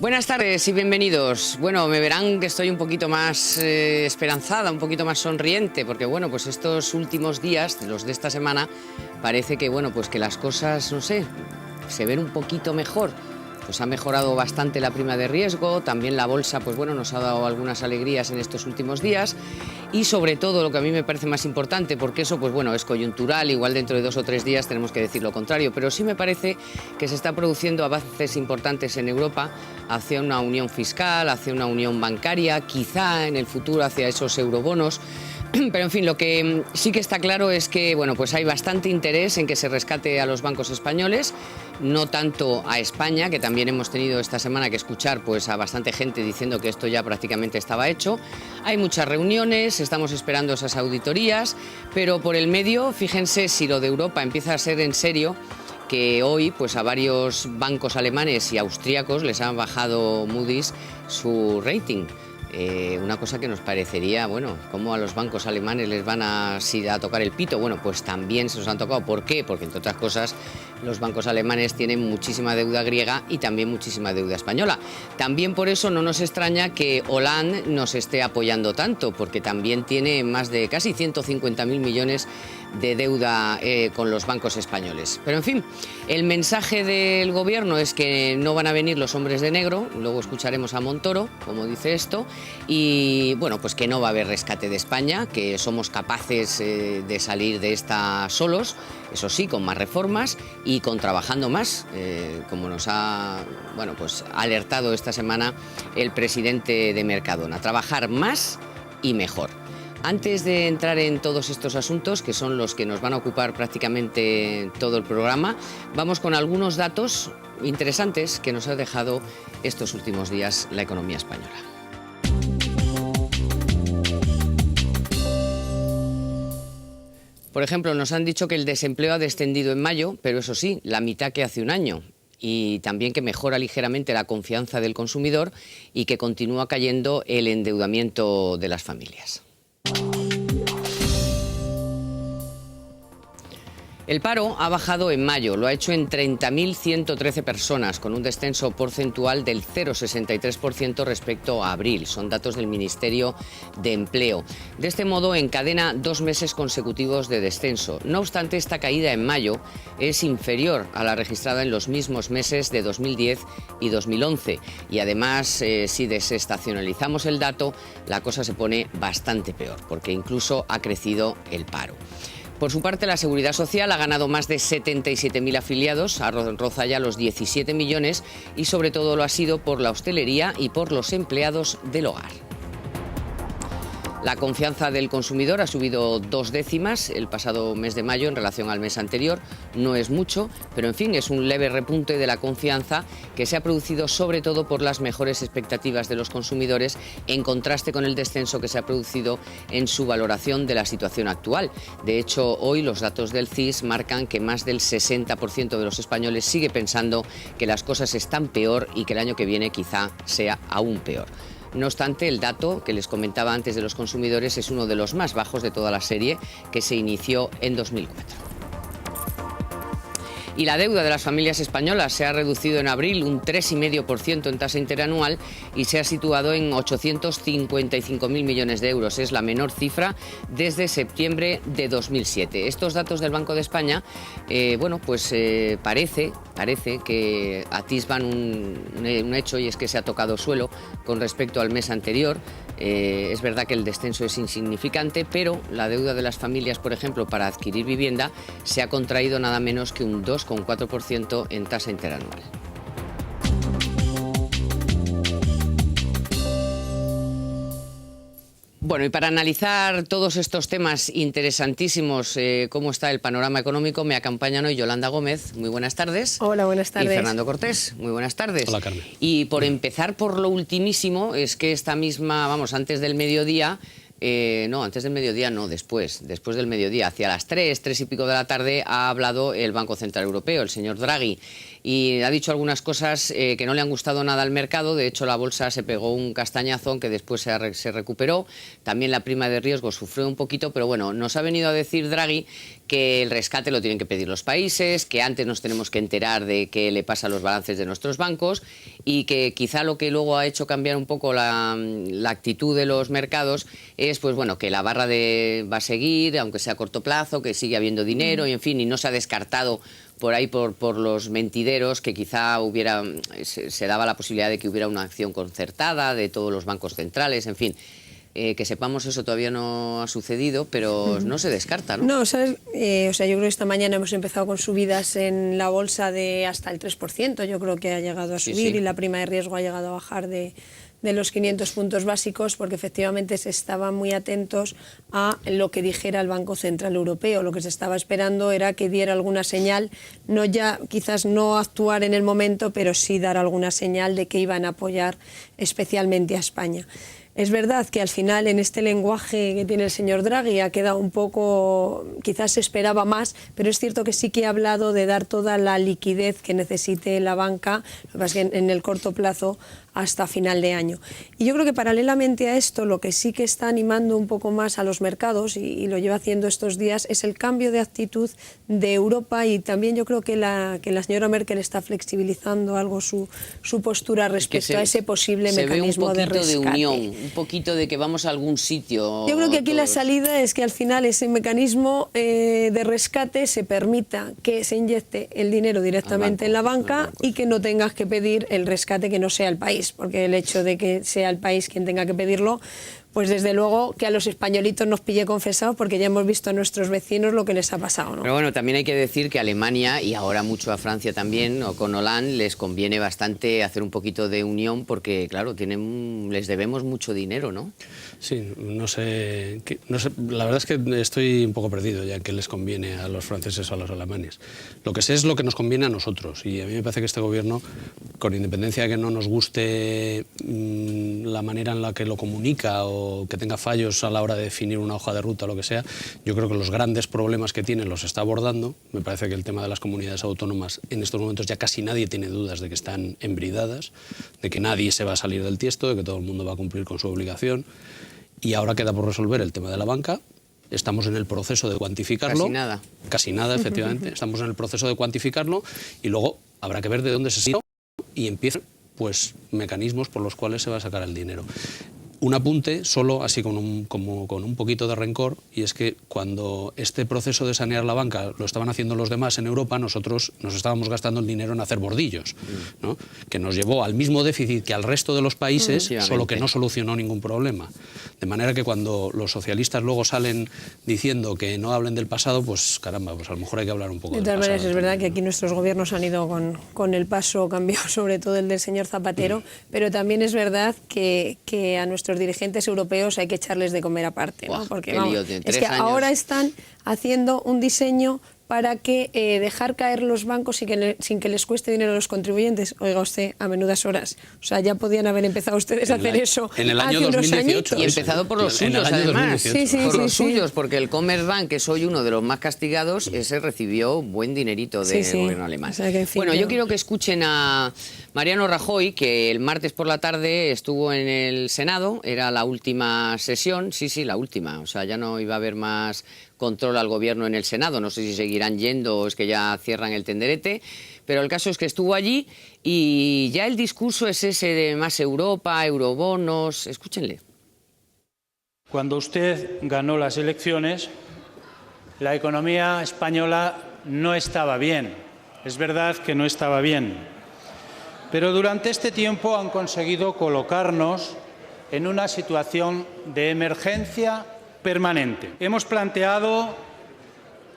Buenas tardes y bienvenidos. Bueno, me verán que estoy un poquito más esperanzada, un poquito más sonriente, porque bueno, pues estos últimos días, los de esta semana, parece que bueno, pues que las cosas, no sé, se ven un poquito mejor. Pues ha mejorado bastante la prima de riesgo, también la bolsa, pues bueno, nos ha dado algunas alegrías en estos últimos días y sobre todo lo que a mí me parece más importante, porque eso, pues bueno, es coyuntural, igual dentro de 2 o 3 días tenemos que decir lo contrario, pero sí me parece que se está produciendo avances importantes en Europa hacia una unión fiscal, hacia una unión bancaria, quizá en el futuro hacia esos eurobonos. Pero en fin, lo que sí que está claro es que bueno, pues hay bastante interés en que se rescate a los bancos españoles, no tanto a España, que también hemos tenido esta semana que escuchar pues a bastante gente diciendo que esto ya prácticamente estaba hecho. Hay muchas reuniones, estamos esperando esas auditorías, pero por el medio, fíjense si lo de Europa empieza a ser en serio, que hoy pues a varios bancos alemanes y austríacos les han bajado Moody's su rating. Una cosa que nos parecería, bueno, ¿cómo a los bancos alemanes les van a tocar el pito? Bueno, pues también se nos han tocado. ¿Por qué? Porque, entre otras cosas, los bancos alemanes tienen muchísima deuda griega y también muchísima deuda española. También por eso no nos extraña que Hollande nos esté apoyando tanto, porque también tiene más de casi 150.000 millones de deuda con los bancos españoles. Pero, en fin, el mensaje del gobierno es que no van a venir los hombres de negro, luego escucharemos a Montoro, como dice esto, y bueno, pues que no va a haber rescate de España, que somos capaces de salir de esta solos, eso sí, con más reformas y con trabajando más, como nos ha bueno, pues alertado esta semana el presidente de Mercadona, trabajar más y mejor. Antes de entrar en todos estos asuntos, que son los que nos van a ocupar prácticamente todo el programa, vamos con algunos datos interesantes que nos ha dejado estos últimos días la economía española. Por ejemplo, nos han dicho que el desempleo ha descendido en mayo, pero eso sí, la mitad que hace un año. Y también que mejora ligeramente la confianza del consumidor y que continúa cayendo el endeudamiento de las familias. El paro ha bajado en mayo, lo ha hecho en 30.113 personas, con un descenso porcentual del 0,63% respecto a abril. Son datos del Ministerio de Empleo. De este modo, encadena 2 meses consecutivos de descenso. No obstante, esta caída en mayo es inferior a la registrada en los mismos meses de 2010 y 2011. Y además, si desestacionalizamos el dato, la cosa se pone bastante peor, porque incluso ha crecido el paro. Por su parte, la Seguridad Social ha ganado más de 77.000 afiliados, roza ya los 17 millones y sobre todo lo ha sido por la hostelería y por los empleados del hogar. La confianza del consumidor ha subido 2 décimas el pasado mes de mayo en relación al mes anterior. No es mucho, pero en fin, es un leve repunte de la confianza que se ha producido sobre todo por las mejores expectativas de los consumidores, en contraste con el descenso que se ha producido en su valoración de la situación actual. De hecho, hoy los datos del CIS marcan que más del 60% de los españoles sigue pensando que las cosas están peor y que el año que viene quizá sea aún peor. No obstante, el dato que les comentaba antes de los consumidores es uno de los más bajos de toda la serie, que se inició en 2004. Y la deuda de las familias españolas se ha reducido en abril un 3,5% en tasa interanual y se ha situado en 855.000 millones de euros. Es la menor cifra desde septiembre de 2007. Estos datos del Banco de España, bueno, pues parece que atisban un hecho, y es que se ha tocado suelo con respecto al mes anterior. Es verdad que el descenso es insignificante, pero la deuda de las familias, por ejemplo, para adquirir vivienda, se ha contraído nada menos que un 2,4% en tasa interanual. Bueno, y para analizar todos estos temas interesantísimos, cómo está el panorama económico, me acompañan hoy Yolanda Gómez. Muy buenas tardes. Hola, buenas tardes. Y Fernando Cortés. Muy buenas tardes. Hola, Carmen. Y por empezar por lo ultimísimo, es que esta misma, vamos, antes del mediodía, no, antes del mediodía no, después del mediodía, hacia las 3 y pico de la tarde, ha hablado el Banco Central Europeo, el señor Draghi, y ha dicho algunas cosas que no le han gustado nada al mercado. De hecho, la bolsa se pegó un castañazo, aunque después se recuperó. También la prima de riesgo sufrió un poquito, pero bueno, nos ha venido a decir Draghi que el rescate lo tienen que pedir los países, que antes nos tenemos que enterar de qué le pasa a los balances de nuestros bancos y que quizá lo que luego ha hecho cambiar un poco la actitud de los mercados es pues bueno, que la barra va a seguir, aunque sea a corto plazo, que sigue habiendo dinero y en fin, y no se ha descartado por ahí por los mentideros que quizá se daba la posibilidad de que hubiera una acción concertada de todos los bancos centrales, en fin. Que sepamos eso todavía no ha sucedido, pero no se descarta, ¿no? No, ¿sabes? O sea, yo creo que esta mañana hemos empezado con subidas en la bolsa de hasta el 3%, yo creo que ha llegado a subir y la prima de riesgo ha llegado a bajar de los 500 puntos básicos porque efectivamente se estaban muy atentos a lo que dijera el Banco Central Europeo. Lo que se estaba esperando era que diera alguna señal, quizás no actuar en el momento, pero sí dar alguna señal de que iban a apoyar especialmente a España. Es verdad que al final en este lenguaje que tiene el señor Draghi ha quedado un poco, quizás se esperaba más, pero es cierto que sí que ha hablado de dar toda la liquidez que necesite la banca, lo que pasa es que en el corto plazo hasta final de año. Y yo creo que paralelamente a esto lo que sí que está animando un poco más a los mercados y lo lleva haciendo estos días es el cambio de actitud de Europa y también yo creo que la señora Merkel está flexibilizando algo su postura respecto a ese posible mecanismo de rescate. Se ve un poquito de unión, un poquito de que vamos a algún sitio. Yo creo que aquí la salida es que al final ese mecanismo de rescate se permita que se inyecte el dinero directamente en la banca y que no tengas que pedir el rescate que no sea el país. Porque el hecho de que sea el país quien tenga que pedirlo, pues desde luego que a los españolitos nos pille confesados porque ya hemos visto a nuestros vecinos lo que les ha pasado, ¿no? Pero bueno, también hay que decir que a Alemania y ahora mucho a Francia también, o con Hollande, les conviene bastante hacer un poquito de unión porque, claro, les debemos mucho dinero, ¿no? Sí, no sé, la verdad es que estoy un poco perdido ya en qué les conviene a los franceses o a los alemanes. Lo que sé es lo que nos conviene a nosotros y a mí me parece que este gobierno, con independencia de que no nos guste la manera en la que lo comunica o que tenga fallos a la hora de definir una hoja de ruta o lo que sea, yo creo que los grandes problemas que tiene los está abordando. Me parece que el tema de las comunidades autónomas en estos momentos ya casi nadie tiene dudas de que están embridadas, de que nadie se va a salir del tiesto, de que todo el mundo va a cumplir con su obligación. Y ahora queda por resolver el tema de la banca. Estamos en el proceso de cuantificarlo. Casi nada. Casi nada, efectivamente. Estamos en el proceso de cuantificarlo y luego habrá que ver de dónde se saca y empiezan pues mecanismos por los cuales se va a sacar el dinero. Un apunte, solo así con un poquito de rencor, y es que cuando este proceso de sanear la banca lo estaban haciendo los demás en Europa, nosotros nos estábamos gastando el dinero en hacer bordillos, ¿no? Que nos llevó al mismo déficit que al resto de los países, solo que no solucionó ningún problema. De manera que cuando los socialistas luego salen diciendo que no hablen del pasado, pues caramba, pues a lo mejor hay que hablar un poco del pasado. De todas maneras, es verdad que aquí nuestros gobiernos han ido con el paso cambiado, sobre todo el del señor Zapatero, pero también es verdad que a nuestros dirigentes europeos hay que echarles de comer aparte, ¿no? Porque es que ahora están haciendo un diseño para que dejar caer los bancos sin que les cueste dinero a los contribuyentes. Oiga usted, a menudas horas. O sea, ya podían haber empezado ustedes a hacer eso en el año hace 2018. Y empezado por los suyos, además. Por los suyos, porque el Commerzbank, que soy uno de los más castigados, ese recibió buen dinerito del gobierno alemán. O sea, que, en fin, bueno, yo quiero que escuchen a Mariano Rajoy, que el martes por la tarde estuvo en el Senado, era la última sesión, sí, la última, o sea, ya no iba a haber más control al gobierno en el Senado, no sé si seguirán yendo o es que ya cierran el tenderete, pero el caso es que estuvo allí y ya el discurso es ese de más Europa, eurobonos, escúchenle. Cuando usted ganó las elecciones, la economía española no estaba bien, es verdad que no estaba bien, pero durante este tiempo han conseguido colocarnos en una situación de emergencia permanente. Hemos planteado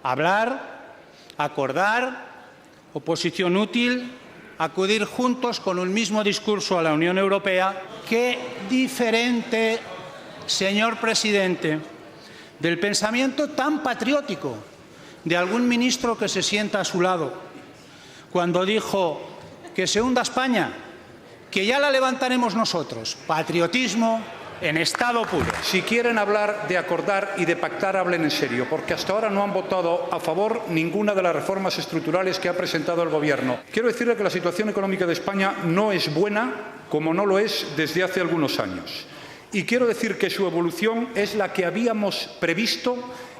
hablar, acordar, oposición útil, acudir juntos con un mismo discurso a la Unión Europea. Qué diferente, señor presidente, del pensamiento tan patriótico de algún ministro que se sienta a su lado, cuando dijo que se hunda España, que ya la levantaremos nosotros. Patriotismo en estado puro. Si quieren hablar de acordar y de pactar, hablen en serio, porque hasta ahora no han votado a favor ninguna de las reformas estructurales que ha presentado el Gobierno. Quiero decirle que la situación económica de España no es buena, como no lo es desde hace algunos años. Y quiero decir que su evolución es la que habíamos previsto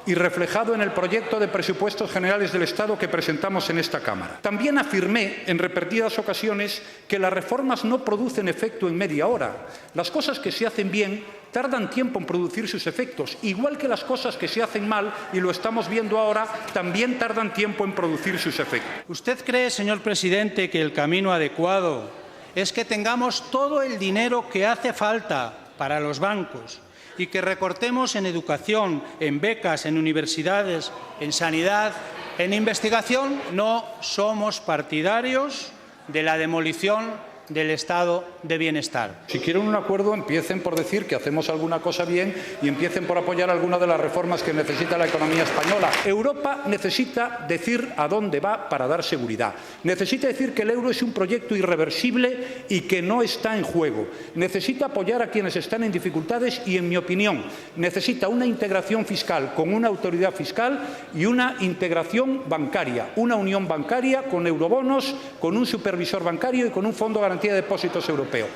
y reflejado en el proyecto de presupuestos generales del Estado que presentamos en esta Cámara. También afirmé en repetidas ocasiones que las reformas no producen efecto en media hora. Las cosas que se hacen bien tardan tiempo en producir sus efectos, igual que las cosas que se hacen mal, y lo estamos viendo ahora, también tardan tiempo en producir sus efectos. ¿Usted cree, señor presidente, que el camino adecuado es que tengamos todo el dinero que hace falta para los bancos y que recortemos en educación, en becas, en universidades, en sanidad, en investigación? No somos partidarios de la demolición del estado de bienestar. Si quieren un acuerdo, empiecen por decir que hacemos alguna cosa bien y empiecen por apoyar alguna de las reformas que necesita la economía española. Europa necesita decir a dónde va para dar seguridad. Necesita decir que el euro es un proyecto irreversible y que no está en juego. Necesita apoyar a quienes están en dificultades y, en mi opinión, necesita una integración fiscal con una autoridad fiscal y una integración bancaria, una unión bancaria con eurobonos, con un supervisor bancario y con un fondo garantía de depósitos europeo.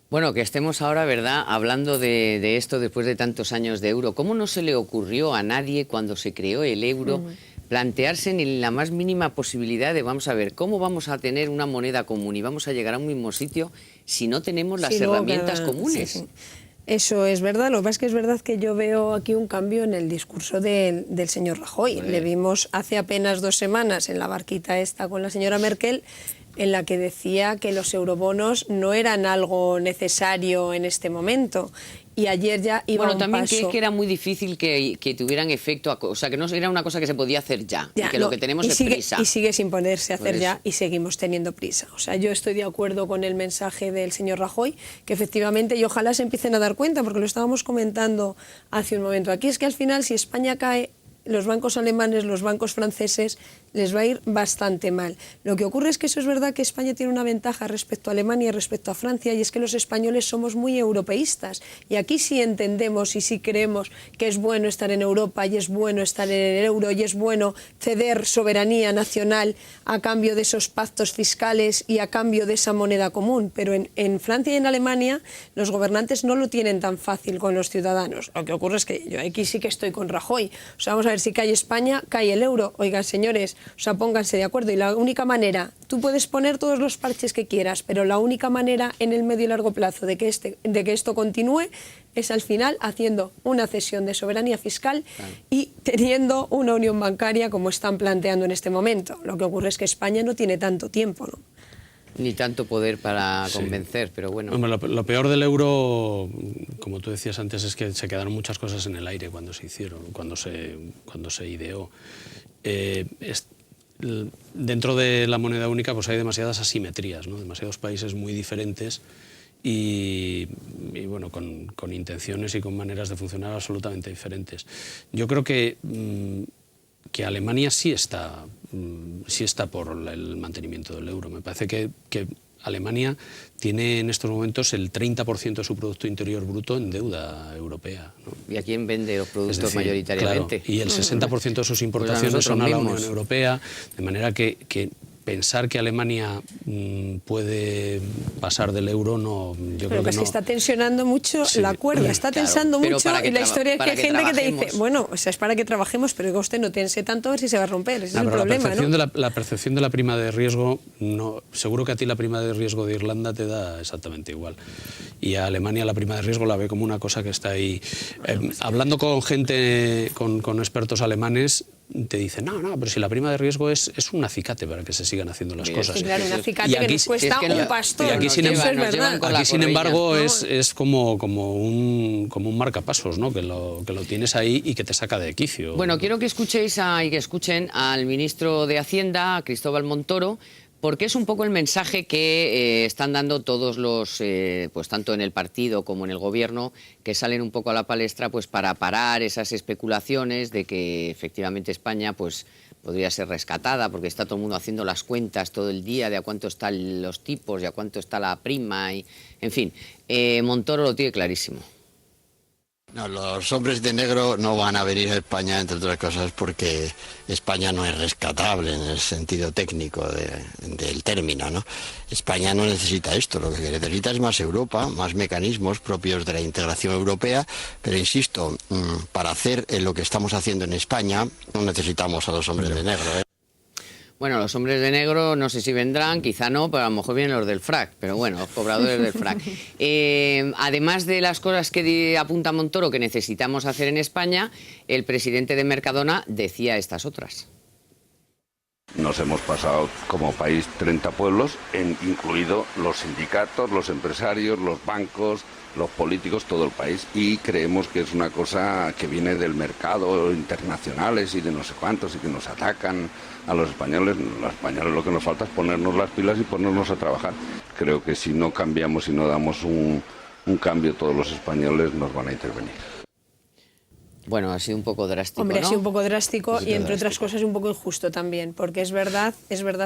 Bueno, que estemos ahora, ¿verdad?, hablando de esto después de tantos años de euro. ¿Cómo no se le ocurrió a nadie cuando se creó el euro plantearse ni la más mínima posibilidad de, vamos a ver, cómo vamos a tener una moneda común y vamos a llegar a un mismo sitio si no tenemos las herramientas comunes? Sí, sí. Eso es verdad, lo que pasa es que es verdad que yo veo aquí un cambio en el discurso del señor Rajoy. Le vimos hace apenas 2 semanas en la barquita esta con la señora Merkel, en la que decía que los eurobonos no eran algo necesario en este momento. Y ayer ya iba bueno, un también paso. Que era muy difícil que tuvieran efecto, o sea, que no era una cosa que se podía hacer ya y que lo que tenemos es prisa. Y sigue sin poderse hacer Pues ya y seguimos teniendo prisa. O sea, yo estoy de acuerdo con el mensaje del señor Rajoy, que efectivamente, y ojalá se empiecen a dar cuenta, porque lo estábamos comentando hace un momento aquí, es que al final si España cae, los bancos alemanes, los bancos franceses, les va a ir bastante mal. Lo que ocurre es que eso es verdad que España tiene una ventaja respecto a Alemania y respecto a Francia, y es que los españoles somos muy europeístas. Y aquí sí entendemos y sí creemos que es bueno estar en Europa y es bueno estar en el euro y es bueno ceder soberanía nacional a cambio de esos pactos fiscales y a cambio de esa moneda común. Pero en Francia y en Alemania los gobernantes no lo tienen tan fácil con los ciudadanos. Lo que ocurre es que yo aquí sí que estoy con Rajoy. O sea, vamos a ver, si cae España, cae el euro. Oigan, señores, o sea, pónganse de acuerdo. Y la única manera, tú puedes poner todos los parches que quieras, pero la única manera en el medio y largo plazo de que esto continúe es al final haciendo una cesión de soberanía fiscal y teniendo una unión bancaria como están planteando en este momento. Lo que ocurre es que España no tiene tanto tiempo, ¿no? Ni tanto poder para convencer, pero bueno. Hombre, lo peor del euro, como tú decías antes, es que se quedaron muchas cosas en el aire cuando se hicieron, cuando se ideó. Dentro de la moneda única pues hay demasiadas asimetrías, ¿no? Demasiados países muy diferentes y bueno, con intenciones y con maneras de funcionar absolutamente diferentes. Yo creo que Alemania sí está por el mantenimiento del euro. Me parece que Alemania tiene en estos momentos el 30% de su Producto Interior Bruto en deuda europea, ¿no? ¿Y a quién vende los productos Es decir, mayoritariamente? Claro, y el 60% de sus importaciones son a la Unión Europea, de manera que pensar que Alemania puede pasar del euro, no, yo creo que no. Que está tensionando mucho la cuerda, está tensando mucho, y la historia es que hay gente que te dice, bueno, o sea, es para que trabajemos, pero que usted no tense tanto a ver si se va a romper, ese es el problema, ¿no? La percepción de la prima de riesgo, no, seguro que a ti la prima de riesgo de Irlanda te da exactamente igual. Y a Alemania la prima de riesgo la ve como una cosa que está ahí. Hablando con gente, con expertos alemanes, te dicen, no, pero si la prima de riesgo es un acicate para que se sigan haciendo las cosas. Sí, claro, un acicate que nos cuesta un pastor. Y aquí, sin embargo, ¿no? es como un marcapasos, ¿no? Que lo tienes ahí y que te saca de quicio. Bueno, quiero que escuchéis y que escuchen al ministro de Hacienda, Cristóbal Montoro, porque es un poco el mensaje que están dando todos los, pues tanto en el partido como en el gobierno, que salen un poco a la palestra pues para parar esas especulaciones de que efectivamente España pues podría ser rescatada, porque está todo el mundo haciendo las cuentas todo el día de a cuánto están los tipos y a cuánto está la prima, y en fin, Montoro lo tiene clarísimo. No, los hombres de negro no van a venir a España, entre otras cosas, porque España no es rescatable en el sentido técnico del término, ¿no? España no necesita esto, lo que necesita es más Europa, más mecanismos propios de la integración europea, pero insisto, para hacer lo que estamos haciendo en España no necesitamos a los hombres de negro, ¿eh? Bueno, los hombres de negro no sé si vendrán, quizá no, pero a lo mejor vienen los del FRAC, pero bueno, los cobradores del FRAC. Además de las cosas que apunta Montoro que necesitamos hacer en España, el presidente de Mercadona decía estas otras. Nos hemos pasado como país 30 pueblos, incluido los sindicatos, los empresarios, los bancos, los políticos, todo el país, y creemos que es una cosa que viene del mercado internacionales y de no sé cuántos y que nos atacan a los españoles. Los españoles lo que nos falta es ponernos las pilas y ponernos a trabajar. Creo que si no cambiamos y no damos un cambio, todos los españoles nos van a intervenir. Bueno, ha sido un poco drástico, Hombre, ¿no? ha sido un poco drástico y, entre otras cosas, un poco injusto también, porque es verdad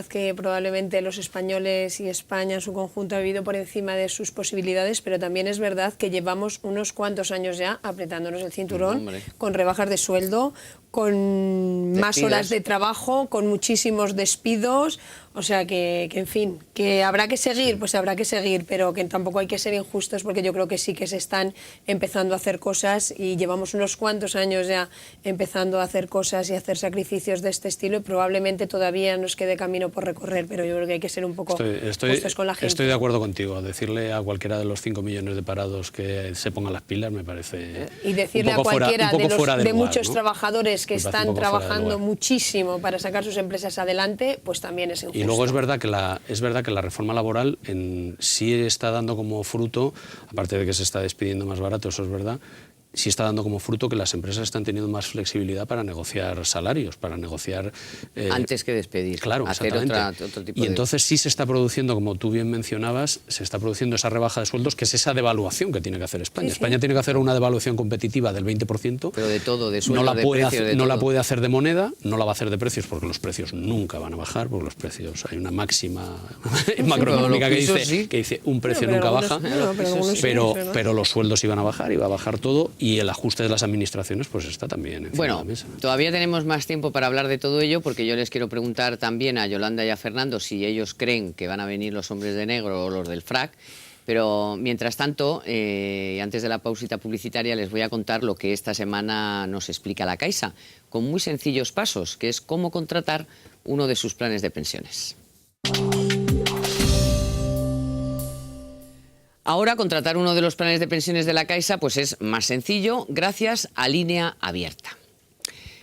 que probablemente los españoles y España en su conjunto ha vivido por encima de sus posibilidades, pero también es verdad que llevamos unos cuantos años ya apretándonos el cinturón, con rebajas de sueldo, con más horas de trabajo, con muchísimos despidos, o sea que en fin, que habrá que seguir, pues habrá que seguir, pero que tampoco hay que ser injustos, porque yo creo que sí que se están empezando a hacer cosas y llevamos unos cuantos años ya empezando a hacer cosas y a hacer sacrificios de este estilo, y probablemente todavía nos quede camino por recorrer, pero yo creo que hay que ser un poco justos con la gente. Estoy de acuerdo contigo. Decirle a cualquiera de los 5 millones de parados que se pongan las pilas me parece y decirle un poco a cualquiera de muchos ¿no? trabajadores que están trabajando muchísimo para sacar sus empresas adelante, pues también es injusto. Y luego es verdad que la reforma laboral sí está dando como fruto, aparte de que se está despidiendo más barato, eso es verdad, sí está dando como fruto que las empresas están teniendo más flexibilidad para negociar salarios, para negociar... antes que despedir, claro, hacer otro tipo y entonces sí se está produciendo, como tú bien mencionabas, se está produciendo esa rebaja de sueldos, que es esa devaluación que tiene que hacer España. Sí. España tiene que hacer una devaluación competitiva del 20%. Pero de todo, de sueldo, no de precios, de no todo. la puede hacer de moneda, no la va a hacer de precios, porque los precios nunca van a bajar, porque los precios, hay una máxima macroeconómica que dice un precio nunca baja, pero los sueldos iban a bajar, iba a bajar todo, y el ajuste de las administraciones pues está también encima de la mesa. Todavía tenemos más tiempo para hablar de todo ello, porque yo les quiero preguntar también a Yolanda y a Fernando si ellos creen que van a venir los hombres de negro o los del FRAC, pero mientras tanto, antes de la pausita publicitaria, les voy a contar lo que esta semana nos explica la Caixa, con muy sencillos pasos, que es cómo contratar uno de sus planes de pensiones. Ahora contratar uno de los planes de pensiones de la Caixa pues es más sencillo gracias a Línea Abierta.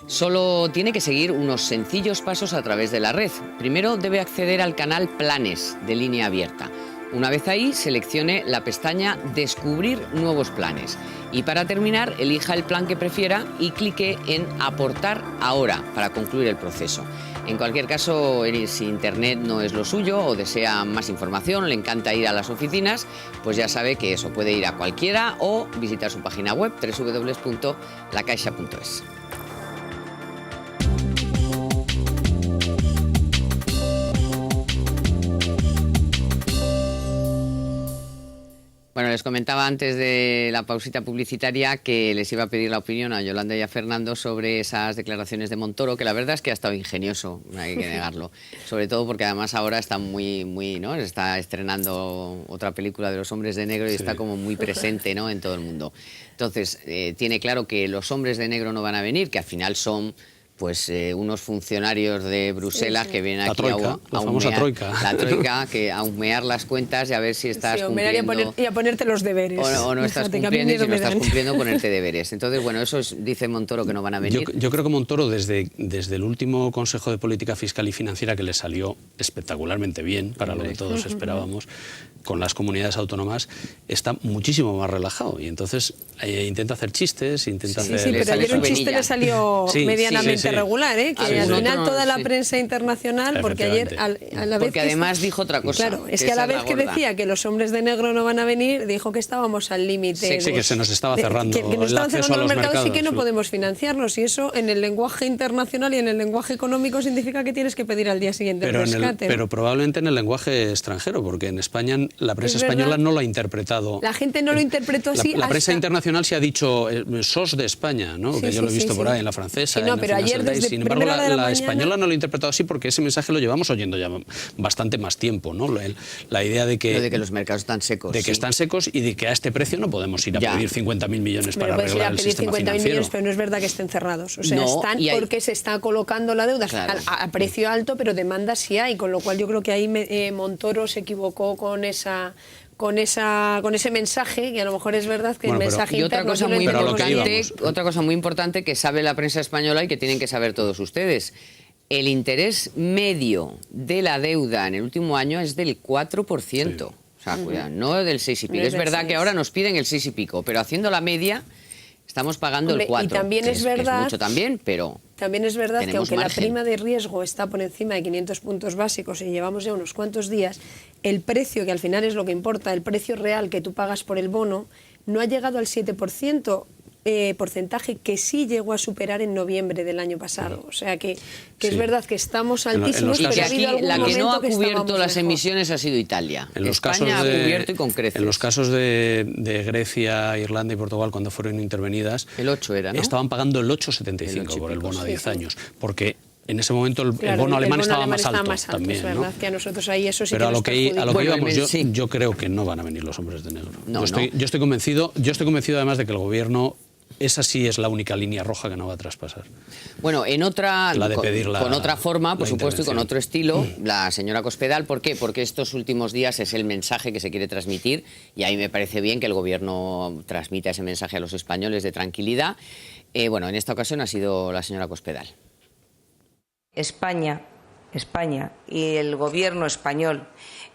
Solo tiene que seguir unos sencillos pasos a través de la red. Primero debe acceder al canal Planes de Línea Abierta. Una vez ahí, seleccione la pestaña Descubrir nuevos planes. Y para terminar, elija el plan que prefiera y clique en Aportar ahora para concluir el proceso. En cualquier caso, si Internet no es lo suyo o desea más información, le encanta ir a las oficinas, pues ya sabe que eso, puede ir a cualquiera o visitar su página web www.lacaixa.es. Bueno, les comentaba antes de la pausita publicitaria que les iba a pedir la opinión a Yolanda y a Fernando sobre esas declaraciones de Montoro, que la verdad es que ha estado ingenioso, no hay que negarlo. Sobre todo porque además ahora está ¿no? Está estrenando otra película de los hombres de negro y está como muy presente, ¿no? En todo el mundo. Entonces, tiene claro que los hombres de negro no van a venir, que al final son pues unos funcionarios de Bruselas que vienen aquí a humear las cuentas y a ver si estás cumpliendo. Y a ponerte los deberes. O no estás cumpliendo, y si no estás cumpliendo, ponerte deberes. Entonces, bueno, eso dice Montoro que no van a venir. Yo creo que Montoro, desde el último Consejo de Política Fiscal y Financiera, que le salió espectacularmente bien, para lo que todos esperábamos, con las comunidades autónomas, está muchísimo más relajado. Y entonces intenta hacer chistes, intenta hacer... Sí, pero ayer un chiste le salió medianamente regular, que al final toda la prensa internacional, porque ayer a la vez... Porque además dijo otra cosa. Claro, es que a la vez que decía que los hombres de negro no van a venir, dijo que estábamos al límite. Sí, que se nos estaba cerrando que nos estaban cerrando los mercados y que no sí. podemos financiarlos. Y eso en el lenguaje internacional y en el lenguaje económico significa que tienes que pedir al día siguiente el rescate. Pero probablemente en el lenguaje extranjero, porque en España la prensa Es española verdad. no lo ha interpretado. La gente no lo interpretó así. La prensa hasta- internacional se ha dicho sos de España, ¿no? Sí, que yo sí, lo he visto sí, por sí. ahí en la francesa. Sí, no, en la pero ayer Financial Times. desde Sin embargo, primera hora de la la mañana- española no lo ha interpretado así porque ese mensaje lo llevamos oyendo ya bastante más tiempo, ¿no? La idea de que, Lo de que los mercados están secos. de que sí. están secos y de que a este precio no podemos ir a Ya. pedir 50.000 millones Pero para puedes ir a arreglar el pedir sistema 50.000 financiero. millones, pero no es verdad que estén cerrados. O sea, No, están y hay- porque se está colocando la deuda Claro. a precio alto, pero demanda sí hay, con lo cual yo creo que ahí Montoro se equivocó con ese mensaje, que a lo mejor es verdad que Bueno, el pero- mensaje Y otra interno cosa aquí lo muy Pero a lo que importante, íbamos. otra cosa muy importante que sabe la prensa española y que tienen que saber todos ustedes. El interés medio de la deuda en el último año es del 4%. O sea, cuidado, no del 6 y pico. No es Es del verdad 6. que ahora nos piden el 6 y pico, pero haciendo la media estamos pagando Hombre, el 4. y también que es verdad- que es mucho también, pero También es verdad que tenemos aunque margen. la prima de riesgo está por encima de 500 puntos básicos y llevamos ya unos cuantos días, el precio, que al final es lo que importa, el precio real que tú pagas por el bono, no ha llegado al 7%, porcentaje que sí llegó a superar en noviembre del año pasado. O sea que Sí. es verdad que estamos En los altísimos, y casos- que pero ha aquí habido algún la que no momento ha cubierto estábamos las mejor. emisiones ha sido Italia. En los España casos ha de, cubierto y con creces. En los casos de Grecia, Irlanda y Portugal, cuando fueron intervenidas, El 8 era, ¿no? estaban pagando el 8,75 El 8 y por el pico, bono a sí, 10 sí. años, porque en ese momento el Claro, bono alemán el bono estaba alemán más estaba alto más alto, también, es ¿no? verdad que a nosotros ahí eso sí Pero que a lo nos que perjudica. Bueno, íbamos, sí. yo creo que no van a venir los hombres de negro. No, yo estoy convencido además de que el gobierno, esa sí es la única línea roja que no va a traspasar. Bueno, en otra, La de pedir con otra forma, por la supuesto, y con intervención. otro estilo, la señora Cospedal. ¿Por qué? Porque estos últimos días es el mensaje que se quiere transmitir y ahí me parece bien que el gobierno transmita ese mensaje a los españoles de tranquilidad. Bueno, en esta ocasión ha sido la señora Cospedal. España y el gobierno español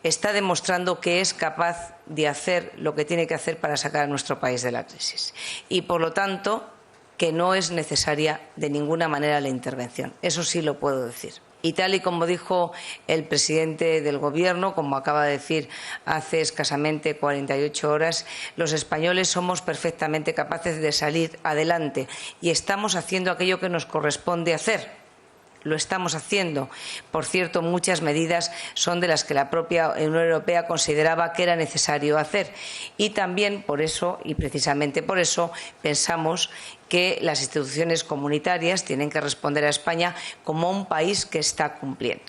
está demostrando que es capaz de hacer lo que tiene que hacer para sacar a nuestro país de la crisis. Y, por lo tanto, que no es necesaria de ninguna manera la intervención. Eso sí lo puedo decir. Y tal y como dijo el presidente del Gobierno, como acaba de decir hace escasamente 48 horas, los españoles somos perfectamente capaces de salir adelante y estamos haciendo aquello que nos corresponde hacer. Lo estamos haciendo. Por cierto, muchas medidas son de las que la propia Unión Europea consideraba que era necesario hacer. Y también por eso, y precisamente por eso, pensamos que las instituciones comunitarias tienen que responder a España como un país que está cumpliendo.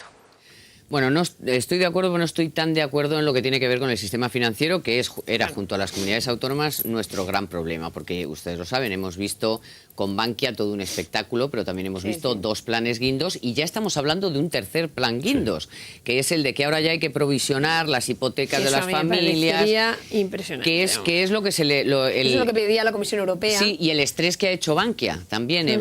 Bueno, no estoy de acuerdo, pero no estoy tan de acuerdo en lo que tiene que ver con el sistema financiero, que era junto a las comunidades autónomas nuestro gran problema, porque ustedes lo saben, hemos visto con Bankia todo un espectáculo, pero también hemos visto dos planes guindos y ya estamos hablando de un tercer plan guindos, que es el de que ahora ya hay que provisionar las hipotecas de Eso las a mí me familias, parecería impresionante. que es lo que se le... Eso es lo que pedía la Comisión Europea. Sí, y el estrés que ha hecho Bankia también. A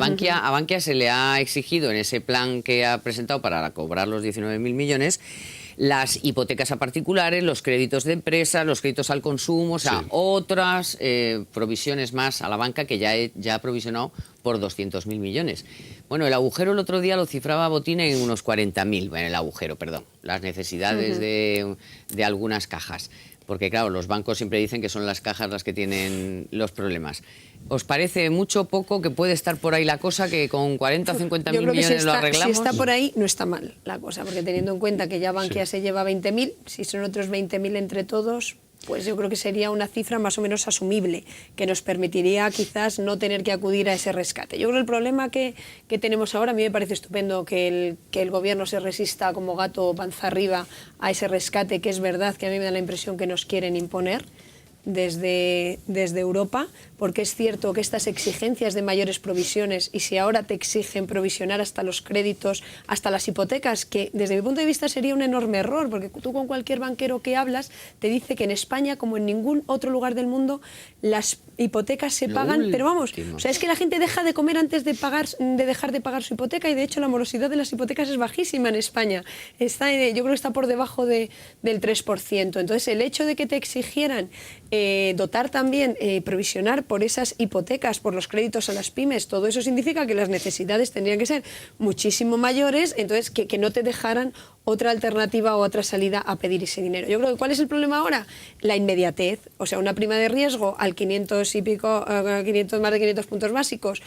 Bankia se le ha exigido en ese plan que ha presentado para cobrar los 19.000 millones las hipotecas a particulares, los créditos de empresas, los créditos al consumo, o sea, otras provisiones más a la banca que ya ha provisionado por 200.000 millones. Bueno, el agujero el otro día lo cifraba Botín en unos 40.000, bueno, el agujero, perdón, las necesidades de algunas cajas. Porque, claro, los bancos siempre dicen que son las cajas las que tienen los problemas. ¿Os parece mucho o poco que puede estar por ahí la cosa, que con 40 o 50.000 millones lo arreglamos? Si está por ahí, no está mal la cosa, porque teniendo en cuenta que ya Bankia se lleva 20.000, si son otros 20.000 entre todos, pues yo creo que sería una cifra más o menos asumible, que nos permitiría quizás no tener que acudir a ese rescate. Yo creo que el problema que tenemos ahora, a mí me parece estupendo que el gobierno se resista como gato panza arriba a ese rescate, que es verdad que a mí me da la impresión que nos quieren imponer desde Europa, porque es cierto que estas exigencias de mayores provisiones, y si ahora te exigen provisionar hasta los créditos, hasta las hipotecas, que desde mi punto de vista sería un enorme error, porque tú con cualquier banquero que hablas te dice que en España, como en ningún otro lugar del mundo, las hipotecas se pagan, pero vamos, o sea, es que la gente deja de comer antes de dejar de pagar su hipoteca, y de hecho la morosidad de las hipotecas es bajísima en España, yo creo que está por debajo del 3%. Entonces, el hecho de que te exigieran dotar también, provisionar por esas hipotecas, por los créditos a las pymes, todo eso significa que las necesidades tendrían que ser muchísimo mayores, entonces que no te dejaran otra alternativa o otra salida a pedir ese dinero. Yo creo que ¿cuál es el problema ahora? La inmediatez, o sea, una prima de riesgo al 500 y pico, más de 500 puntos básicos,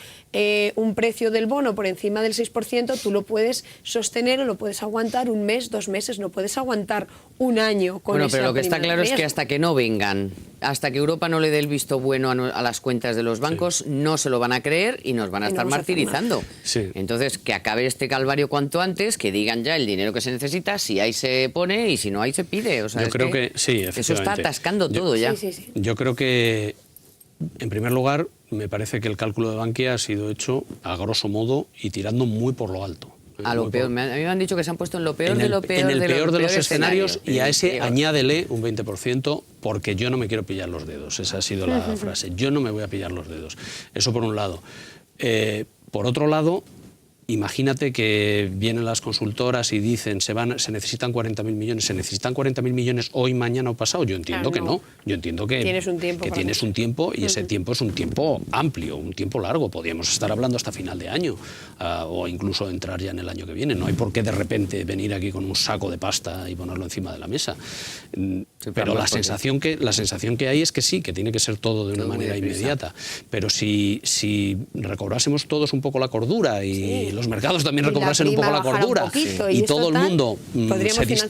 un precio del bono por encima del 6%, tú lo puedes sostener o lo puedes aguantar un mes, 2 meses, no puedes aguantar un año con esa pero lo que prima está de claro es que riesgo. hasta que no vengan, hasta que Europa no le dé el visto bueno a las cuentas de los bancos, no se lo van a creer y nos van a estar martirizando. Sí. Entonces, que acabe este calvario cuanto antes, que digan ya el dinero que se necesita, si hay se pone y si no hay se pide. O sea, Yo creo que sí, eso está efectivamente. atascando todo ya. Yo creo que, en primer lugar, me parece que el cálculo de Bankia ha sido hecho a grosso modo y tirando muy por lo alto. A lo peor. A mí me han dicho que se han puesto en lo peor de lo peor. En el peor de los peores escenarios, y a ese peor. añádele un 20% porque yo no me quiero pillar los dedos. Esa ha sido la frase. Yo no me voy a pillar los dedos. Eso por un lado. Por otro lado, imagínate que vienen las consultoras y dicen se necesitan 40.000 millones. ¿Se necesitan 40.000 millones hoy, mañana o pasado? Yo entiendo que no. Yo entiendo que tienes un tiempo, y ese tiempo es un tiempo amplio, un tiempo largo. Podríamos estar hablando hasta final de año o incluso entrar ya en el año que viene. No hay por qué de repente venir aquí con un saco de pasta y ponerlo encima de la mesa. Pero la sensación que hay es que sí, que tiene que ser todo de una manera inmediata. Pero si recobrásemos todos un poco la cordura y los mercados también recobrasen un poco la cordura y todo el mundo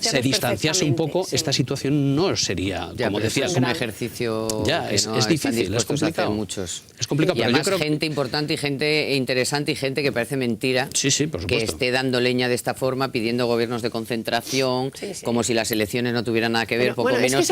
se distanciase un poco, esta situación no sería, como decías, un ejercicio es difícil, es complicado. Muchos. Es complicado, y pero además yo creo gente importante y gente interesante y gente que parece mentira por que esté dando leña de esta forma, pidiendo gobiernos de concentración, como si las elecciones no tuvieran nada que ver, poco menos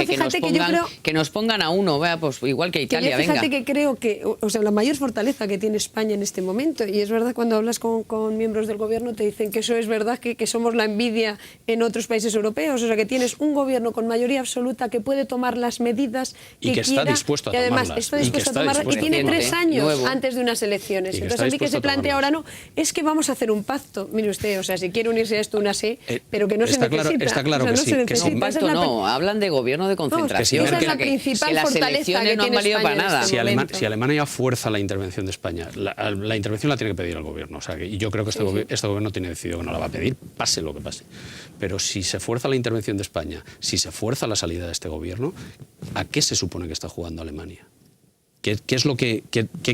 que nos pongan a uno, pues igual que Italia, fíjate que creo que, o sea, la mayor fortaleza que tiene España en este momento, y es verdad cuando hablas con miembros del gobierno te dicen que eso es verdad, que somos la envidia en otros países europeos, o sea, que tienes un gobierno con mayoría absoluta que puede tomar las medidas que quiera, está dispuesto a y además tomarlas, está dispuesto a tomarlas y tiene 3 años antes de unas elecciones. Entonces a mí que se plantea ahora es que vamos a hacer un pacto. Mire usted, o sea, si quiere unirse a esto, únase, pero que no se necesita. Está claro que sí. Un pacto no, hablan de gobierno de concentración. Esa es la principal las fortaleza elecciones que no han tiene valido España para nada. Si Alemania fuerza la intervención de España, la intervención la tiene que pedir el gobierno. O sea, y yo creo que este gobierno tiene decidido que no la va a pedir, pase lo que pase. Pero si se fuerza la intervención de España, si se fuerza la salida de este gobierno, ¿a qué se supone que está jugando Alemania? ¿Qué es lo que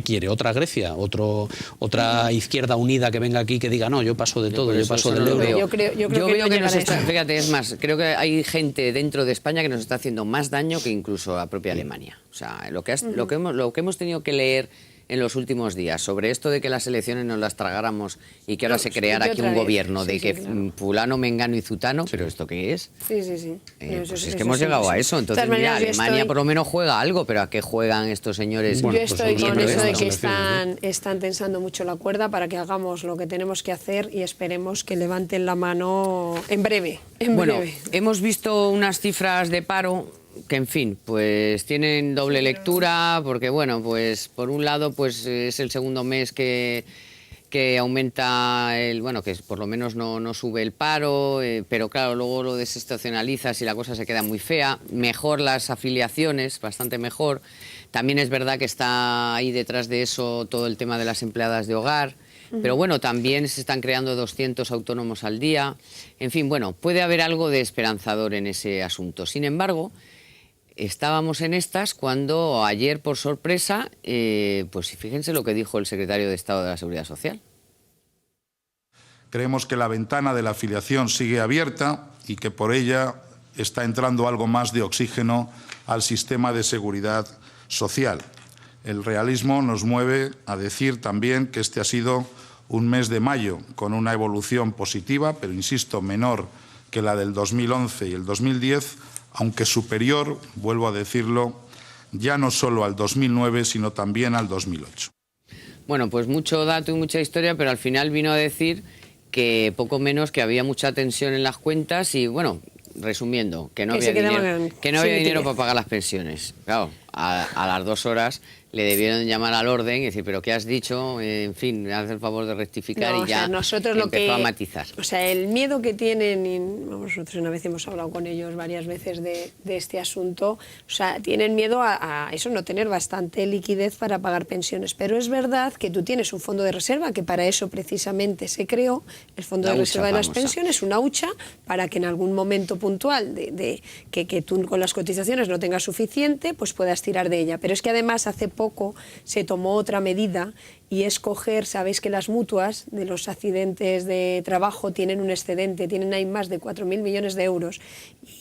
quiere? ¿Otra Grecia? ¿Otra izquierda unida que venga aquí que diga, no, yo paso de todo, yo paso del euro? Yo creo que nos está, fíjate, es más, creo que hay gente dentro de España que nos está haciendo más daño que incluso la propia Alemania. O sea, lo que hemos tenido que leer en los últimos días sobre esto de que las elecciones nos las tragáramos y que ahora se creara aquí un gobierno de que fulano, mengano y zutano, ¿pero esto qué es? Sí. Pues es que hemos llegado a eso. Entonces, mira, Alemania por lo menos juega algo, pero ¿a qué juegan estos señores? Yo estoy con eso de que están tensando mucho la cuerda para que hagamos lo que tenemos que hacer y esperemos que levanten la mano en breve. Hemos visto unas cifras de paro que, en fin, pues tienen doble lectura, porque, bueno, pues por un lado pues es el segundo mes que aumenta que por lo menos no sube el paro, pero claro, luego lo desestacionalizas y la cosa se queda muy fea. Mejor las afiliaciones, bastante mejor. También es verdad que está ahí detrás de eso todo el tema de las empleadas de hogar. Pero bueno, también se están creando 200 autónomos al día. En fin, bueno, puede haber algo de esperanzador en ese asunto. Sin embargo, estábamos en estas cuando ayer, por sorpresa, pues fíjense lo que dijo el secretario de Estado de la Seguridad Social. Creemos que la ventana de la afiliación sigue abierta y que por ella está entrando algo más de oxígeno al sistema de seguridad social. El realismo nos mueve a decir también que este ha sido un mes de mayo con una evolución positiva, pero insisto, menor que la del 2011 y el 2010, aunque superior, vuelvo a decirlo, ya no solo al 2009, sino también al 2008. Bueno, pues mucho dato y mucha historia, pero al final vino a decir que poco menos que había mucha tensión en las cuentas y, bueno, resumiendo, que no había dinero para pagar las pensiones. Claro, a las 2 horas le debieron llamar al orden y decir, pero ¿qué has dicho? En fin, haz el favor de rectificar y ya nosotros empezó a matizar. O sea, el miedo que tienen, y nosotros una vez hemos hablado con ellos varias veces de este asunto, o sea, tienen miedo a eso, no tener bastante liquidez para pagar pensiones. Pero es verdad que tú tienes un fondo de reserva, que para eso precisamente se creó, el fondo de reserva de las pensiones, una hucha, para que en algún momento puntual que tú con las cotizaciones no tengas suficiente, pues puedas tirar de ella. Pero es que además hace poco se tomó otra medida y es coger, sabéis que las mutuas de los accidentes de trabajo tienen un excedente, tienen ahí más de 4.000 millones de euros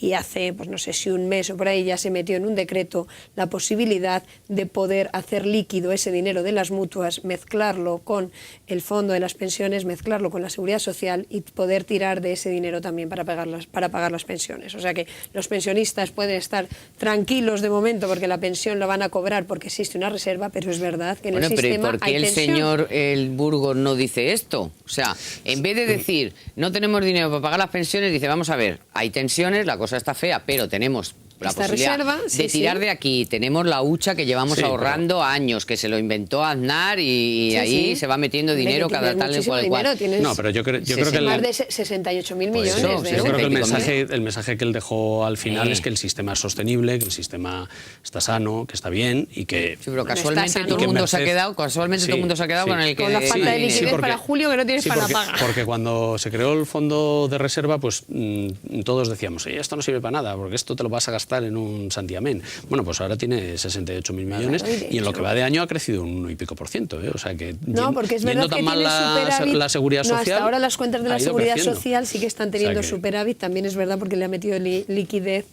y hace, pues no sé si un mes o por ahí ya se metió en un decreto la posibilidad de poder hacer líquido ese dinero de las mutuas, mezclarlo con el fondo de las pensiones, mezclarlo con la seguridad social y poder tirar de ese dinero también para pagar las pensiones. O sea que los pensionistas pueden estar tranquilos de momento porque la pensión la van a cobrar porque existe una reserva, pero es verdad que en el sistema hay pensión. Señor el Burgos no dice esto, o sea, en vez de decir no tenemos dinero para pagar las pensiones, dice vamos a ver, hay tensiones, la cosa está fea, pero tenemos la posibilidad de tirar de aquí, tenemos la hucha que llevamos ahorrando años, que se lo inventó Aznar y ahí se va metiendo dinero cada tal y cual. No, pero yo creo que más de 68.000 millones de euros. Yo creo que el mensaje que él dejó al final es que el sistema es sostenible, que el sistema está sano, que está bien y que... Sí, pero casualmente todo el mundo se ha quedado, con el que... Con la falta de liquidez para julio que no tienes para la paga. Porque cuando se creó el fondo de reserva, pues todos decíamos, esto no sirve para nada, porque esto te lo vas a gastar en un santiamén. Bueno, pues ahora tiene 68.000 millones y en lo que va de año ha crecido un 1 y pico %, ¿eh? O sea que porque es verdad que mal la seguridad social. Hasta ahora las cuentas de la seguridad social sí que están teniendo superávit, también es verdad porque le ha metido liquidez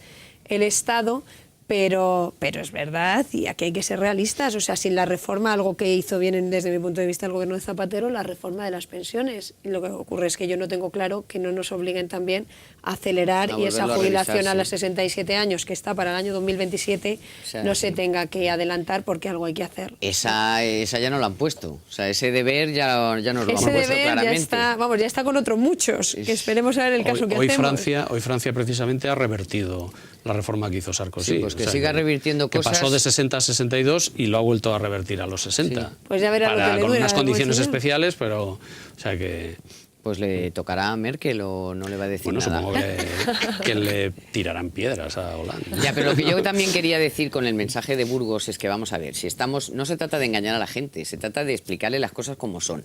el Estado. Pero es verdad, y aquí hay que ser realistas, o sea, sin la reforma, algo que hizo bien desde mi punto de vista el gobierno de Zapatero, la reforma de las pensiones. Y lo que ocurre es que yo no tengo claro que no nos obliguen también a acelerar y esa jubilación a los 67 años, que está para el año 2027, no se tenga que adelantar porque algo hay que hacer. Esa ya no lo han puesto, o sea, ese deber ya nos lo han puesto claramente. Ya está con otros muchos, que esperemos a ver el caso que hacemos. Hoy Francia precisamente ha revertido la reforma que hizo Sarkozy. Sí, pues que siga revirtiendo cosas. Que pasó de 60 a 62 y lo ha vuelto a revertir a los 60. Sí. Pues ya verá lo que le con dura unas condiciones especiales, pero... O sea que... Pues le tocará a Merkel o no le va a decir nada. Bueno, supongo que le tirarán piedras a Hollande. Ya, pero lo que yo también quería decir con el mensaje de Burgos es que vamos a ver, no se trata de engañar a la gente, se trata de explicarle las cosas como son.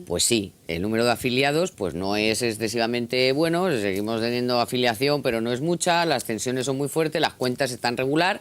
Pues sí, el número de afiliados pues no es excesivamente bueno, seguimos teniendo afiliación, pero no es mucha, las tensiones son muy fuertes, las cuentas están regular.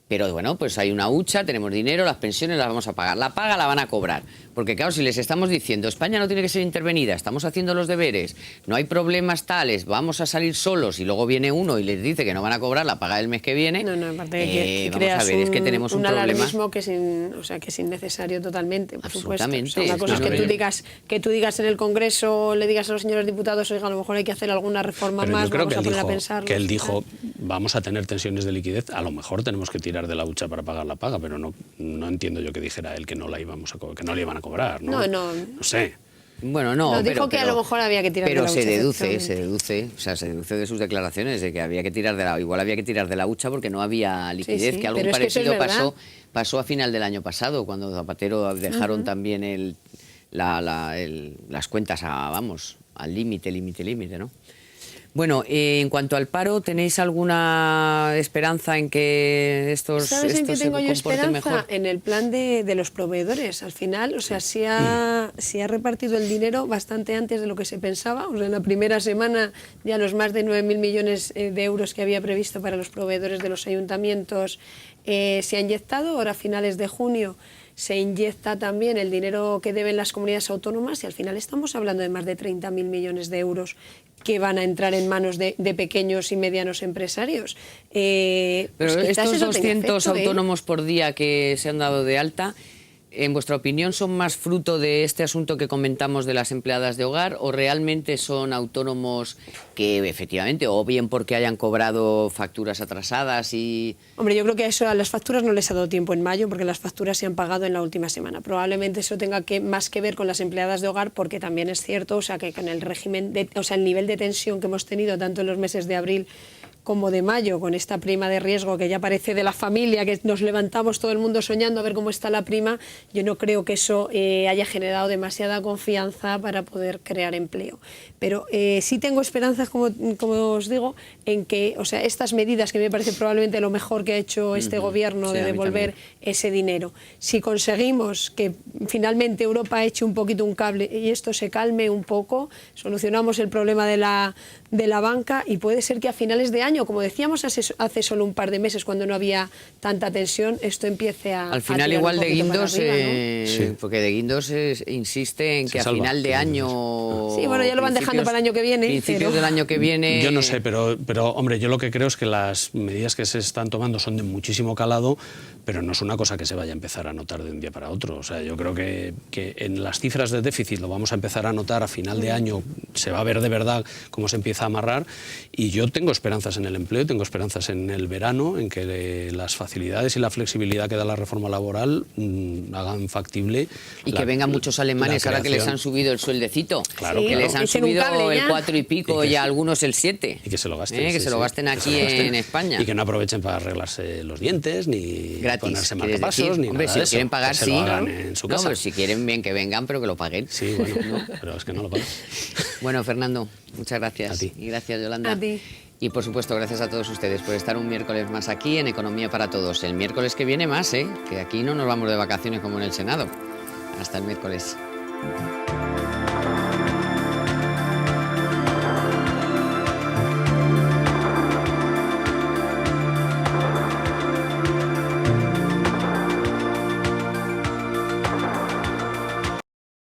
Pero bueno, pues hay una hucha, tenemos dinero, las pensiones las vamos a pagar. La paga la van a cobrar. Porque claro, si les estamos diciendo, España no tiene que ser intervenida, estamos haciendo los deberes, no hay problemas tales, vamos a salir solos y luego viene uno y les dice que no van a cobrar la paga del mes que viene. Aparte de que creas es que tenemos un problema. alarmismo que es innecesario totalmente, por absolutamente. Supuesto. O sea, una cosa es que tú digas en el Congreso, le digas a los señores diputados, oiga, a lo mejor hay que hacer alguna reforma más, vamos a poner a pensarlo. Que él dijo, vamos a tener tensiones de liquidez, a lo mejor tenemos que tirar de la hucha para pagar la paga, pero no entiendo yo que dijera él que no la íbamos a que no le iban a cobrar, ¿no? No sé. Bueno, no, dijo que a lo mejor había que tirar de la hucha. Pero se deduce de sus declaraciones de que había que tirar igual había que tirar de la hucha porque no había liquidez, que algo parecido pasó a final del año pasado, cuando Zapatero dejaron también las cuentas al límite, ¿no? Bueno, en cuanto al paro, ¿tenéis alguna esperanza en que esto se comporte mejor? ¿Sabes en qué tengo yo esperanza? En el plan de los proveedores. Al final, o sea, se ha repartido el dinero bastante antes de lo que se pensaba. O sea, en la primera semana ya los más de 9.000 millones de euros que había previsto para los proveedores de los ayuntamientos se ha inyectado. Ahora, a finales de junio, se inyecta también el dinero que deben las comunidades autónomas y al final estamos hablando de más de 30.000 millones de euros que van a entrar en manos de pequeños y medianos empresarios. Pero pues estos 200 autónomos por día que se han dado de alta, ¿en vuestra opinión son más fruto de este asunto que comentamos de las empleadas de hogar o realmente son autónomos que efectivamente, o bien porque hayan cobrado facturas atrasadas y...? Hombre, yo creo que a las facturas no les ha dado tiempo en mayo porque las facturas se han pagado en la última semana. Probablemente eso tenga más que ver con las empleadas de hogar porque también es cierto, o sea, que con el régimen, el nivel de tensión que hemos tenido tanto en los meses de abril como de mayo, con esta prima de riesgo que ya parece de la familia, que nos levantamos todo el mundo soñando a ver cómo está la prima, yo no creo que eso haya generado demasiada confianza para poder crear empleo. Pero sí tengo esperanzas, como os digo, en que, o sea, estas medidas, que me parece probablemente lo mejor que ha hecho este gobierno, de devolver ese dinero, si conseguimos que finalmente Europa eche un poquito un cable y esto se calme un poco, solucionamos el problema de la banca, y puede ser que a finales de año, como decíamos hace solo un par de meses, cuando no había tanta tensión, esto empiece a... Al final igual de Guindos, ¿no? Porque de Guindos insiste en que a final de año... Sí, bueno, ya lo van dejando para el año que viene. Principios del año que viene... Yo no sé, pero hombre, yo lo que creo es que las medidas que se están tomando son de muchísimo calado, pero no es una cosa que se vaya a empezar a notar de un día para otro. O sea, yo creo que en las cifras de déficit lo vamos a empezar a notar a final de año, se va a ver de verdad cómo se empieza a amarrar, y yo tengo esperanzas en el empleo, tengo esperanzas en el verano, en que las facilidades y la flexibilidad que da la reforma laboral hagan factible. Y que vengan muchos alemanes ahora que les han subido el sueldecito. Claro, que claro. les han subido el 4 y pico y a algunos el 7. Y que se lo gasten. Que se lo gasten aquí en España. Y que no aprovechen para arreglarse los dientes, ni ponerse marcapasos, ni hombre, nada si de eso. quieren pagar, que se sí. lo hagan en su casa. No, pero si quieren bien que vengan, pero que lo paguen. Sí, bueno, pero es que no lo pagan. Bueno, Fernando, muchas gracias. A ti. Y gracias, Yolanda. A ti. Y por supuesto, gracias a todos ustedes por estar un miércoles más aquí en Economía para Todos. El miércoles que viene más, que aquí no nos vamos de vacaciones como en el Senado. Hasta el miércoles.